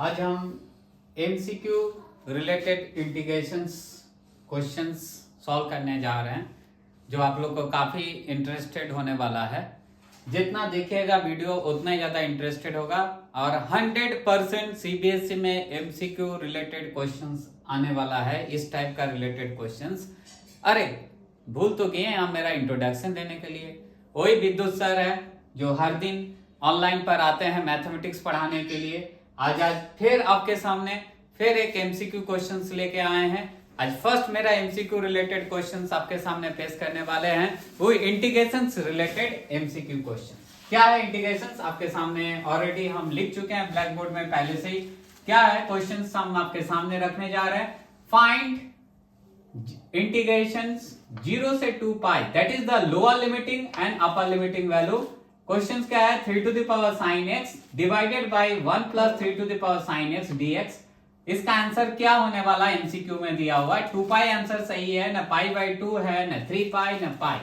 आज हम MCQ related integrations questions solve करने जा रहे हैं, जो आप लोग को काफ़ी इंटरेस्टेड होने वाला है। जितना देखिएगा वीडियो उतना ही ज़्यादा इंटरेस्टेड होगा और 100% सीबीएसई में एमसीक्यू रिलेटेड क्वेश्चंस आने वाला है। इस टाइप का रिलेटेड क्वेश्चंस। अरे भूल तो गए आप मेरा इंट्रोडक्शन देने के लिए। वही विद्युत सर है जो हर दिन ऑनलाइन पर आते हैं मैथमेटिक्स पढ़ाने के लिए। आज फिर आपके सामने फिर एक एमसीक्यू क्वेश्चंस लेके आए हैं। आज फर्स्ट मेरा एमसीक्यू रिलेटेड क्वेश्चंस आपके सामने पेश करने वाले हैं, वो इंटीग्रेशंस रिलेटेड एमसीक्यू क्वेश्चन। क्या है इंटीग्रेशंस आपके सामने ऑलरेडी हम लिख चुके हैं ब्लैक बोर्ड में पहले से ही। क्या है क्वेश्चंस हम आपके सामने रखने जा रहे हैं। फाइंड इंटीग्रेशंस 0 से 2 pi, that is the lower limiting and upper limiting value. Questions क्या है, 3 to the power sin x divided by 1 plus 3 to the power sin x dx। इसका आंसर क्या होने वाला एमसीक्यू में दिया हुआ है। 2 पाई आंसर सही है, न पाई बाई 2 है, न 3 पाई, न पाई।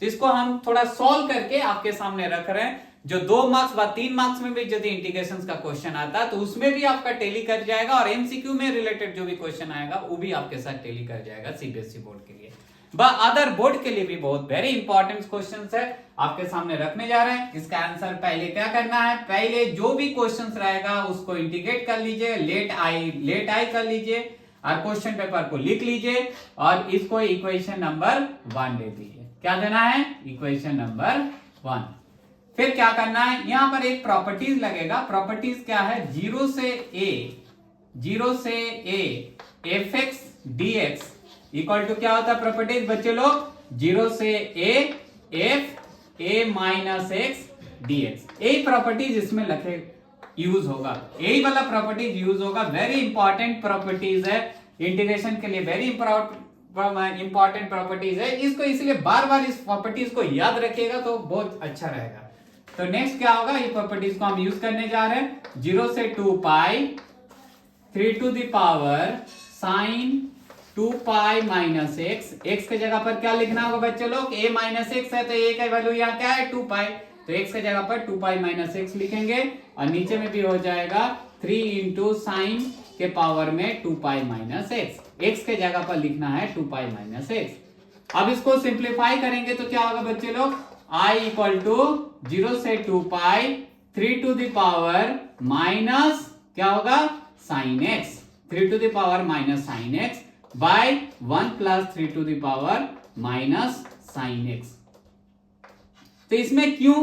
तो इसको हम थोड़ा सॉल्व करके आपके सामने रख रहे हैं। जो 2 मार्क्स व 3 मार्क्स में भी यदि इंटीग्रेशन का क्वेश्चन आता है तो उसमें भी आपका टेली कर जाएगा, और एमसीक्यू में रिलेटेड जो भी क्वेश्चन आएगा वो भी आपके साथ टेली कर जाएगा सीबीएसई बोर्ड के लिए। अदर बोर्ड के लिए भी बहुत वेरी इंपॉर्टेंट क्वेश्चंस है आपके सामने रखने जा रहे हैं। इसका आंसर पहले क्या करना है, पहले जो भी क्वेश्चंस रहेगा उसको इंटीग्रेट कर लीजिए, लेट आई कर लीजिए और क्वेश्चन पेपर को लिख लीजिए और इसको इक्वेशन नंबर 1 दे दीजिए। क्या देना है, इक्वेशन नंबर 1। फिर क्या करना है, यहां पर एक प्रॉपर्टीज लगेगा। प्रॉपर्टीज क्या है, 0 से a fx dx equal to क्या होता है प्रॉपर्टीज बच्चे लोग, 0 से a f a minus x dx। यही प्रॉपर्टीज इसमें लखे यूज होगा, यही वाला प्रॉपर्टीज यूज होगा। वेरी इंपॉर्टेंट प्रॉपर्टीज है इंटीग्रेशन के लिए, वेरी इंपॉर्टेंट प्रॉपर्टीज है। इसको इसलिए बार बार इस प्रॉपर्टीज को याद रखिएगा तो बहुत अच्छा रहेगा। तो नेक्स्ट क्या होगा, ये प्रॉपर्टीज को हम यूज करने जा रहे हैं। 0 से 2 pi 3 to the power sin 2 pi minus x. X के जगह पर क्या लिखना होगा बच्चे लोग, a माइनस एक्स है तो a का वैल्यू यहाँ क्या है 2 पाई, तो x के जगह पर 2 पाई माइनस एक्स लिखेंगे और नीचे में भी हो जाएगा 3 इंटू साइन के पावर में 2 पाई माइनस एक्स। x के जगह पर लिखना है 2 पाई माइनस एक्स। अब इसको सिंप्लीफाई करेंगे तो क्या होगा बच्चे लोग, i इक्वल टू 0 से 2 pi 3 to the power minus क्या होगा sine x, 3 to the power minus sine x by 1 plus 3 to the power minus sine x. तो इसमें क्यों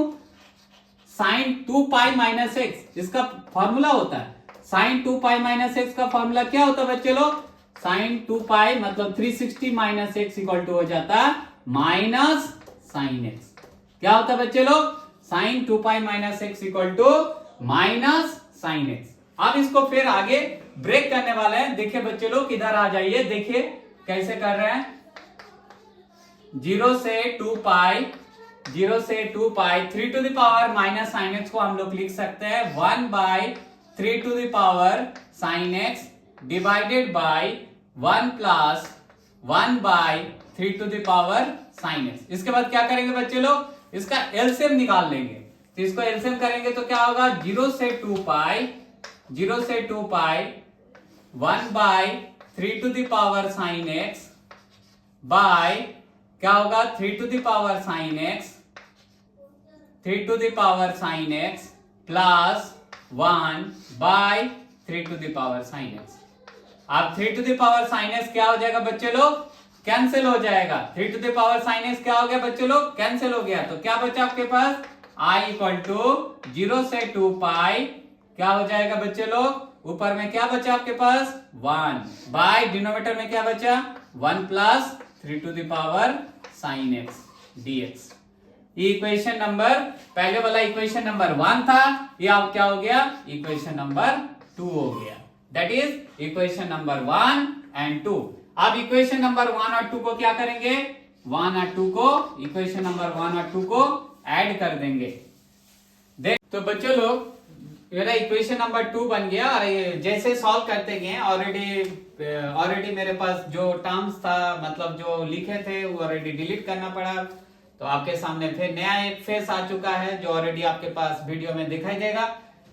साइन 2 पाई माइनस एक्स इसका फॉर्मूला होता है। साइन 2 पाई माइनस एक्स का फॉर्मूला क्या होता है बच्चे लोग, साइन 2 पाई मतलब 360 माइनस एक्स इक्वल टू हो जाता है माइनस साइन एक्स। क्या होता है बच्चे लोग, sine 2 pi minus x equal to minus sine x. अब इसको फिर आगे ब्रेक करने वाले हैं। देखिए बच्चे लोग इधर आ जाइए, देखिए कैसे कर रहे हैं। 0 से 2 pi 3 to the power minus sine x को हम लोग लिख सकते हैं 1 by 3 to the power sine x divided by 1 plus 1 by 3 to the power sine x. इसके बाद क्या करेंगे बच्चे लोग, इसका एलसीएम निकाल लेंगे। तो इसको एलसीएम करेंगे तो क्या होगा, 0 से 2 pi 1 by 3 to the power sine x by क्या होगा 3 to the power sine x plus 1 by 3 to the power sine x. अब 3 to the power sine x क्या हो जाएगा बच्चे लोग, कैंसिल हो जाएगा। 3 to the power sine x क्या हो गया बच्चे लोग, कैंसिल हो गया। तो क्या बचा आपके पास, i इक्वल टू 0 से 2 पाई क्या हो जाएगा बच्चे लोग, ऊपर में क्या बचा आपके पास 1 बाय डिनोमिनेटर में क्या बचा 1 plus 3 to the power sine x dx। ये इक्वेशन नंबर पहले वाला इक्वेशन नंबर 1 था, ये अब क्या हो गया इक्वेशन नंबर 2 हो गया। That is equation number 1 and 2। अब इक्वेशन नंबर 1 और 2 को क्या करेंगे, 1 और 2 को इक्वेशन नंबर 1 और 2 को ऐड कर देंगे। देख तो बच्चों लोग मेरा इक्वेशन नंबर 2 बन गया और जैसे सॉल्व करते गए ऑलरेडी मेरे पास जो टर्म्स था मतलब जो लिखे थे वो ऑलरेडी डिलीट करना पड़ा। तो आपके सामने फिर नया एक फेस आ चुका है जो ऑलरेडी आपके पास वीडियो में दिखाई देगा।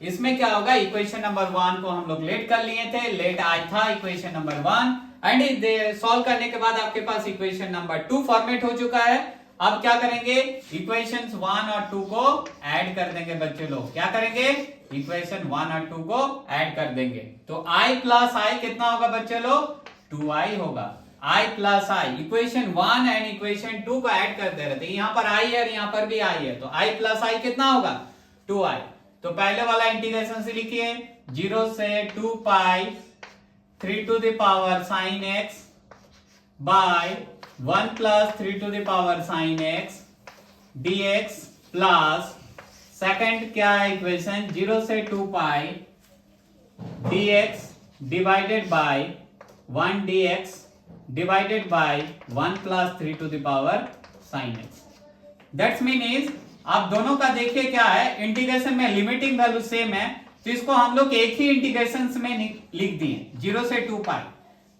इसमें क्या होगा, इक्वेशन नंबर 1 को हम लोग लेट कर लिए थे, लेट आई था इक्वेशन नंबर 1 एंड सॉल्व करने के बाद आपके पास इक्वेशन नंबर 2 फॉर्मेट हो चुका है। अब क्या करेंगे, इक्वेशंस 1 और 2 को ऐड कर देंगे बच्चे लोग। क्या करेंगे, इक्वेशन 1 और 2 को ऐड कर देंगे। तो i प्लस आई कितना होगा बच्चे लोग, 2i होगा। i plus I, equation 1 and equation 2 को ऐड कर दे रहे थे, यहाँ पर i है और यहाँ पर भी i है, तो i प्लस आई कितना होगा, 2i। तो पहले वाला इंटीग्रेशन से लिखिए, 0 से 2 pi 3 to the power sine x by 1 plus 3 to the power sine x dx plus second क्या है इक्वेशन, 0 से 2 pi dx divided by 1 dx divided by 1 plus 3 to the power sine x। That's mean is, आप दोनों का देखिए क्या है, integration में लिमिटिंग वैल्यू सेम है, तो इसको हम लोग एक ही इंटीग्रेशन में लिख दिए, 0 से 2 पाई।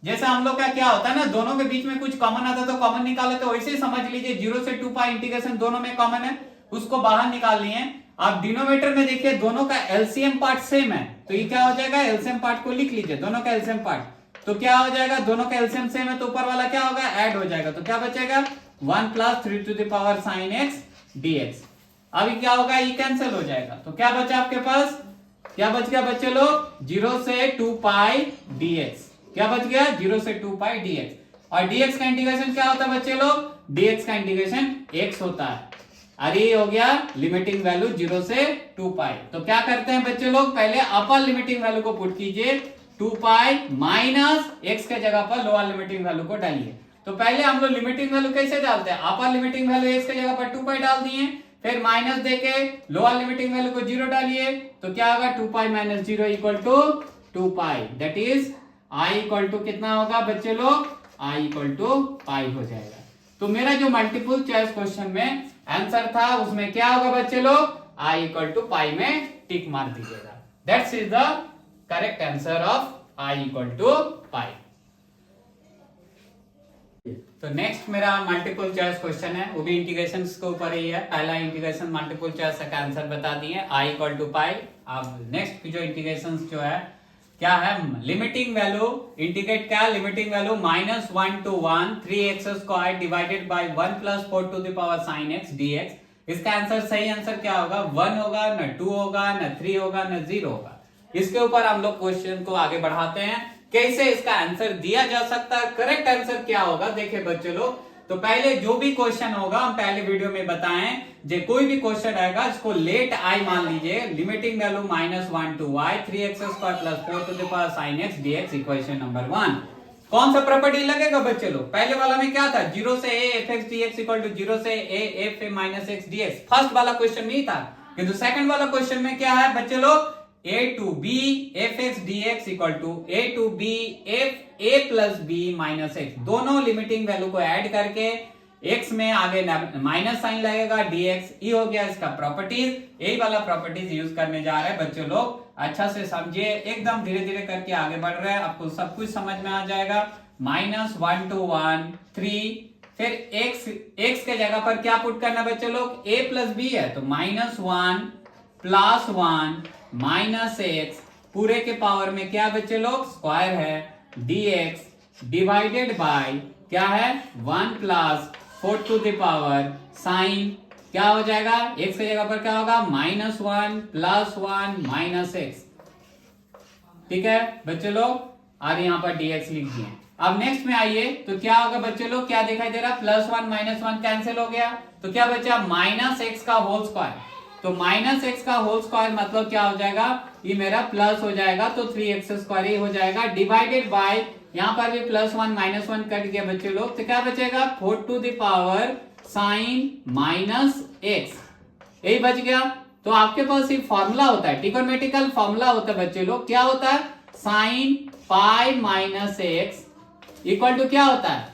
जैसे हम लोग का क्या होता है ना, दोनों के बीच में कुछ कॉमन आता है तो कॉमन निकाले, तो वैसे ही समझ लीजिए 0 से 2 पाई इंटीग्रेशन दोनों में कॉमन है, उसको बाहर निकाल लिए। आप डिनोमिनेटर में देखिए दोनों का एलसीएम पार्ट सेम है, तो ये क्या हो जाएगा, एलसीएम पार्ट को लिख लीजिए, दोनों का एलसीएम पार्ट। तो क्या हो जाएगा, दोनों का एलसीएम सेम है, तो ऊपर वाला क्या होगा, ऐड हो जाएगा, तो क्या बचेगा, 1 plus 3 to the power sine x dx। अभी क्या होगा, ये कैंसिल हो जाएगा, तो क्या बचा आपके पास, क्या बच गया बच्चे लोग, 0 से 2 पाई dx। क्या बच गया, 0 से 2 पाई dx। और dx का इंटीग्रेशन क्या होता है बच्चे लोग, dx का इंटीग्रेशन x होता है। अरे ये हो गया लिमिटिंग वैल्यू 0 से 2 पाई। तो क्या करते हैं बच्चे लोग, पहले अपर लिमिटिंग वैल्यू को पुट कीजिए, 2 पाई माइनस x के जगह पर लोअर लिमिटिंग वैल्यू को डालिए। तो पहले हम लोग लिमिटिंग वैल्यू कैसे डालते हैं, अपर लिमिटिंग वैल्यू x के जगह पर 2 पाई डाल दिए, फिर माइनस देके लोअर लिमिटिंग वैल्यू को 0 डालिए, तो क्या होगा, 2 pi minus 0 equal to 2 pi. That is i equal to कितना होगा बच्चे लोग, i इक्वल टू पाई हो जाएगा। तो मेरा जो मल्टीपल चॉइस क्वेश्चन में आंसर था उसमें क्या होगा बच्चे लोग, i इक्वल टू पाई में टिक मार दीजिएगा। That's is the correct answer of i equal to pi. तो नेक्स्ट मेरा मल्टीपल चॉइस क्वेश्चन है, वो भी इंटीग्रेशन के ऊपर ही है। पहला इंटीग्रेशन मल्टीपल चॉइस का आंसर बता दिए, i इक्वल टू पाई। अब नेक्स्ट जो इंटीग्रेशन जो है क्या है, लिमिटिंग वैल्यू इंटीग्रेट क्या, limiting value -1 to 1 3x square divided by 1 plus 4 to the power sine x dx। इसका आंसर, सही आंसर क्या होगा, 1 होगा, न 2 होगा, न 3 होगा, न 0 होगा। इसके ऊपर हम लोग क्वेश्चन को आगे बढ़ाते हैं, कैसे इसका आंसर दिया जा सकता है, करेक्ट आंसर क्या होगा। देखिए बच्चे लोग, तो पहले जो भी क्वेश्चन होगा हम पहले वीडियो में बताएं, जो कोई भी क्वेश्चन आएगा इसको लेट आई मान लीजिए, limiting value -1 to y 3x square plus 4 to the power sin x dx equation number 1। कौन सा प्रॉपर्टी लगेगा बच्चे लोग, पहले वाला में क्या था, 0 से a fx dx equal to 0 से a f a minus x dx। First वाला क्वेश्चन नहीं था, किंतु सेकंड वाला क्वेश्चन में क्या है बच्चे लोग, a to b fx dx equal to a to b f a plus b minus x। दोनों लिमिटिंग वैल्यू को ऐड करके x में आगे माइनस साइन लगेगा, dx ये हो गया इसका प्रॉपर्टीज। यही वाला प्रॉपर्टीज यूज करने जा रहे हैं बच्चों लोग, अच्छा से समझिए, एकदम धीरे धीरे करके आगे बढ़ रहे हैं, आपको सब कुछ समझ में आ जाएगा। -1 to 1 3, फिर x के जगह पर क्या पुट करना बच्चे लोग, a प्लस b है, तो -1 प्लस 1 माइनस x पूरे के पावर में क्या बच्चे लोग, स्क्वायर है, dx डिवाइडेड बाय क्या है, 1 plus 4 to the power sine, क्या हो जाएगा, x की जगह पर क्या होगा, -1 प्लस 1 माइनस x। ठीक है बच्चे लोग, और यहाँ पर dx लिख दिए। अब नेक्स्ट में आइए, तो क्या होगा बच्चे लोग, क्या दिखाई दे रहा है, +1 -1 कैंसिल हो गया, तो क्या बचा, -x का होल स्क्वायर। तो -x का होल स्क्वायर मतलब क्या हो जाएगा, ये मेरा प्लस हो जाएगा, तो 3x स्क्वायर ही हो जाएगा, डिवाइडेड बाय यहाँ पर भी +1 -1 कट गया बच्चे लोग, तो क्या बचेगा, 4 to the power sine -x, यही बच गया। तो आपके पास ये फॉर्मूला होता है, ट्रिगोनोमेट्रिकल फॉर्मूला होता है बच्चे लोग, क्या होता है, sine pi minus x equal to क्या होता है,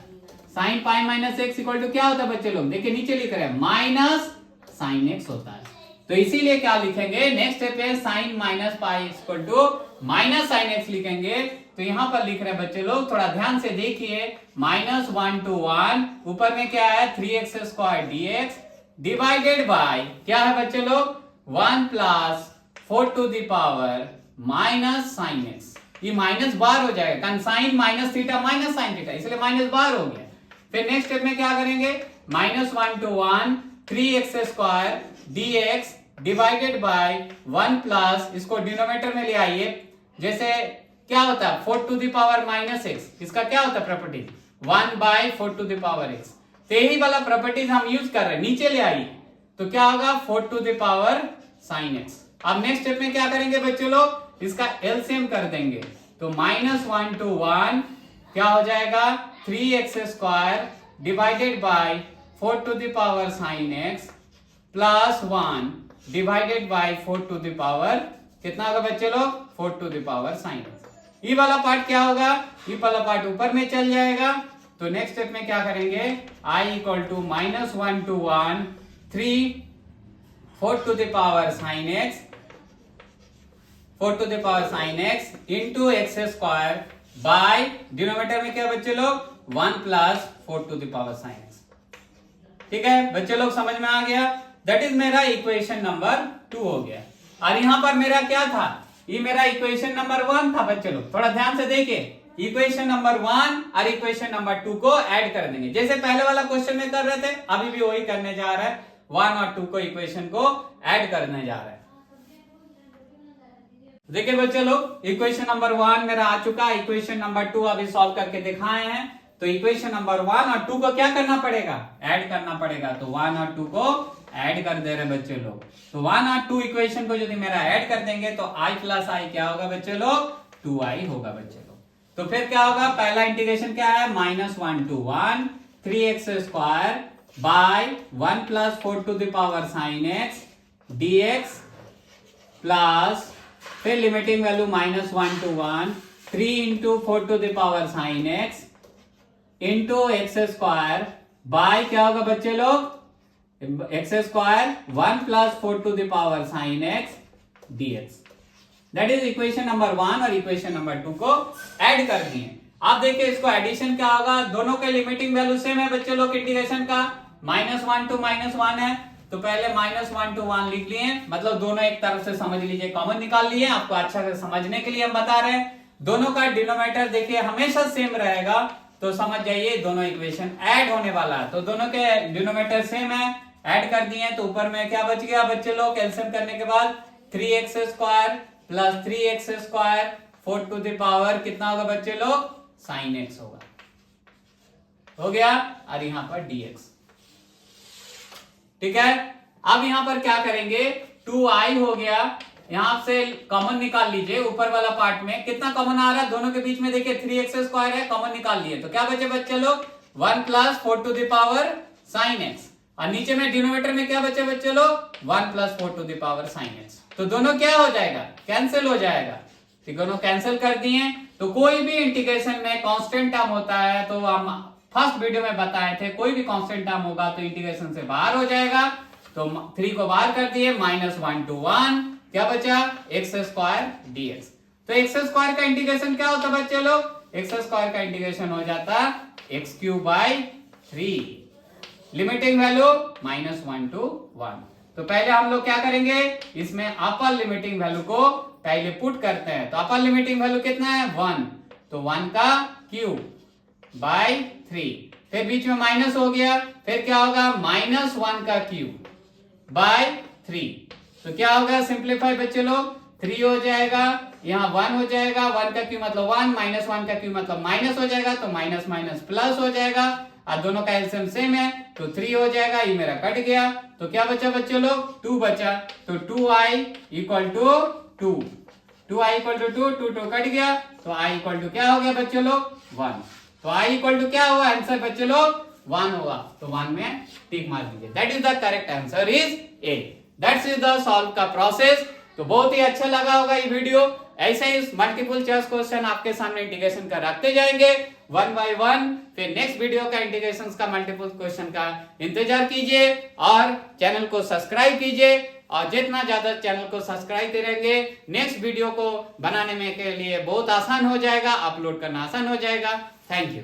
sine pi minus x equal to क्या होता है बच्चे लोग, देखिए नीचे लिख रहे हैं माइनस साइन एक्स होता है। तो इसीलिए क्या लिखेंगे, नेक्स्ट स्टेप है sine minus pi equal to minus sine x लिखेंगे। तो यहां पर लिख रहे हैं बच्चे लोग, थोड़ा ध्यान से देखिए, -1 to 1 ऊपर में क्या है 3x square dx divided bye क्या है बच्चे लोग 1 plus 4 to the power minus sine x, ये माइनस बार हो जाएगा, sine minus theta minus sine theta, इसलिए माइनस बार हो गया। फिर नेक्स्ट स्टेप में क्या करेंगे, -1 to 1 3x square dx divided by 1 plus, इसको डिनोमिनेटर में ले आइए, जैसे क्या होता है 4 to the power minus x, इसका क्या होता है property 1/4 to the power x, तो यही वाला प्रॉपर्टीज हम यूज कर रहे हैं, नीचे ले आइए तो क्या होगा 4 to the power sine x. अब नेक्स्ट स्टेप में क्या करेंगे बच्चों लोग, इसका एलसीएम कर देंगे, तो -1 to 1 क्या हो जाएगा 3x square divided by 4 to the power sine x plus 1 divided by 4 to the power कितना होगा बच्चे लोग 4 to the power sine x. ये वाला पार्ट क्या होगा, ये वाला पार्ट ऊपर में चल जाएगा। तो नेक्स्ट स्टेप में क्या करेंगे, I equal to -1 to 1 3 4 to the power sine x 4 to the power sine x into x square by denominator में क्या बच्चे लोग 1 plus 4 to the power sine x. ठीक है बच्चे लोग, समझ में आ गया, दैट इज मेरा इक्वेशन नंबर 2 हो गया। और यहां पर मेरा क्या था, ये मेरा इक्वेशन नंबर 1 था बच्चे लोग, थोड़ा ध्यान से देखिए, इक्वेशन नंबर 1 और इक्वेशन नंबर 2 को ऐड कर देंगे, जैसे पहले वाला क्वेश्चन में कर रहे थे, अभी भी वही करने जा रहा है, 1 और 2 को इक्वेशन को ऐड करने जा रहा है। देखिए बच्चे लोग, इक्वेशन नंबर 1 मेरा आ चुका, इक्वेशन नंबर 2 अभी सॉल्व करके दिखाए हैं। तो इक्वेशन नंबर 1 और 2 को क्या करना पड़ेगा, ऐड करना पड़ेगा, तो 1 और 2 को ऐड कर दे रहे बच्चे लोग। तो 1 और 2 इक्वेशन को यदि मेरा ऐड कर देंगे तो i प्लस आई क्या होगा बच्चे लोग 2i होगा बच्चे लोग। तो फिर क्या होगा, पहला इंटीग्रेशन क्या है -1 to 1 3x square by 1 plus 4 to the power sine x dx plus फिर limiting value -1 to 1 3 into 4 to the power sine x into x square by क्या होगा बच्चे लोग x square 1 plus 4 to the power sine x dx। That is equation number 1 और equation number 2 को add कर दिए। आप देखिए इसको एडिशन क्या होगा, दोनों के लिमिटिंग वैल्यू सेम है बच्चे लोग, इंटीग्रेशन का -1 to -1 है, तो पहले -1 to 1 लिख लिए, मतलब दोनों एक तरफ से समझ लीजिए, कॉमन निकाल लिए, आपको अच्छा से समझने के लिए हम बता रहे हैं। दोनों का डिनोमिनेटर देखिए हमेशा सेम रहेगा, तो समझ जाइए दोनों इक्वेशन ऐड होने वाला है, तो दोनों के डिनोमिनेटर सेम है, ऐड कर दिए, तो ऊपर में क्या बच गया बच्चे लोग, एलसीएम करने के बाद 3x square plus 3x square 4 to the power कितना होगा बच्चे लोग साइन x होगा, हो गया, और यहां पर dx। ठीक है, अब यहां पर क्या करेंगे, 2i हो गया, यहां से कॉमन निकाल लीजिए, ऊपर वाला पार्ट में कितना कॉमन आ रहा है दोनों के बीच में, देखिए 3x स्क्वायर है, कॉमन निकाल लिए, तो क्या बचे बच्चे लोग 1 plus 4 to the power sine x, और नीचे में डिनोमिनेटर में क्या बचे बच्चे लोग 1 plus 4 to the power sine x, तो दोनों क्या हो जाएगा कैंसिल हो जाएगा, तो दोनों कैंसिल कर दिए। तो कोई भी इंटीग्रेशन में कांस्टेंट टर्म होता है, तो हम फर्स्ट वीडियो में बताए थे, कोई भी कांस्टेंट टर्म होगा तो इंटीग्रेशन से बाहर हो जाएगा, तो 3 को बाहर कर दिए, -1 to 1 क्या बचा एक्स स्क्वायर dx। तो एक्स स्क्वायर का इंटीग्रेशन क्या होता है बच्चे लोग, एक्स स्क्वायर का इंटीग्रेशन हो जाता x³ 3, लिमिटिंग वैल्यू -1 to 1। तो पहले हम लोग क्या करेंगे, इसमें अपर लिमिटिंग वैल्यू को पहले पुट करते हैं, तो अपर लिमिटिंग वैल्यू कितना है 1, तो 1 का क्यूब बाय 3, फिर बीच में माइनस हो गया, फिर क्या होगा -1 का क्यूब बाय 3, तो क्या होगा सिंप्लीफाई बच्चे लोग 3 हो जाएगा, यहाँ 1 हो जाएगा, 1 का क्यूब मतलब 1, -1 का क्यूब मतलब माइनस हो जाएगा, तो माइनस माइनस प्लस हो जाएगा, और दोनों का एलसीएम सेम है, तो 3 हो जाएगा, ये मेरा कट गया, तो क्या बचा बच्चे लोग 2 बचा, तो 2i equal to 2, 2i equal to 2, 2 cut गया, तो i इक्वल टू क्या हो गया बच्चे लोग 1, तो i इक्वल टू क्या हुआ आंसर बच्चे लोग 1 होगा, तो 1 में टिक मार दीजिए, that is the correct answer is a. That's is the solve का प्रोसेस। तो बहुत ही अच्छा लगा होगा ये वीडियो, ऐसे ही मल्टीपल चॉइस क्वेश्चन आपके सामने इंटीग्रेशन का रखते जाएंगे 1 by 1, फिर नेक्स्ट वीडियो का इंटीग्रेशन का मल्टीपल क्वेश्चन का इंतजार कीजिए, और चैनल को सब्सक्राइब कीजिए, और जितना ज्यादा चैनल को सब्सक्राइब करेंगे नेक्स्ट वीडियो को बनाने में के लिए बहुत आसान हो जाएगा, अपलोड करना आसान हो जाएगा। Thank you.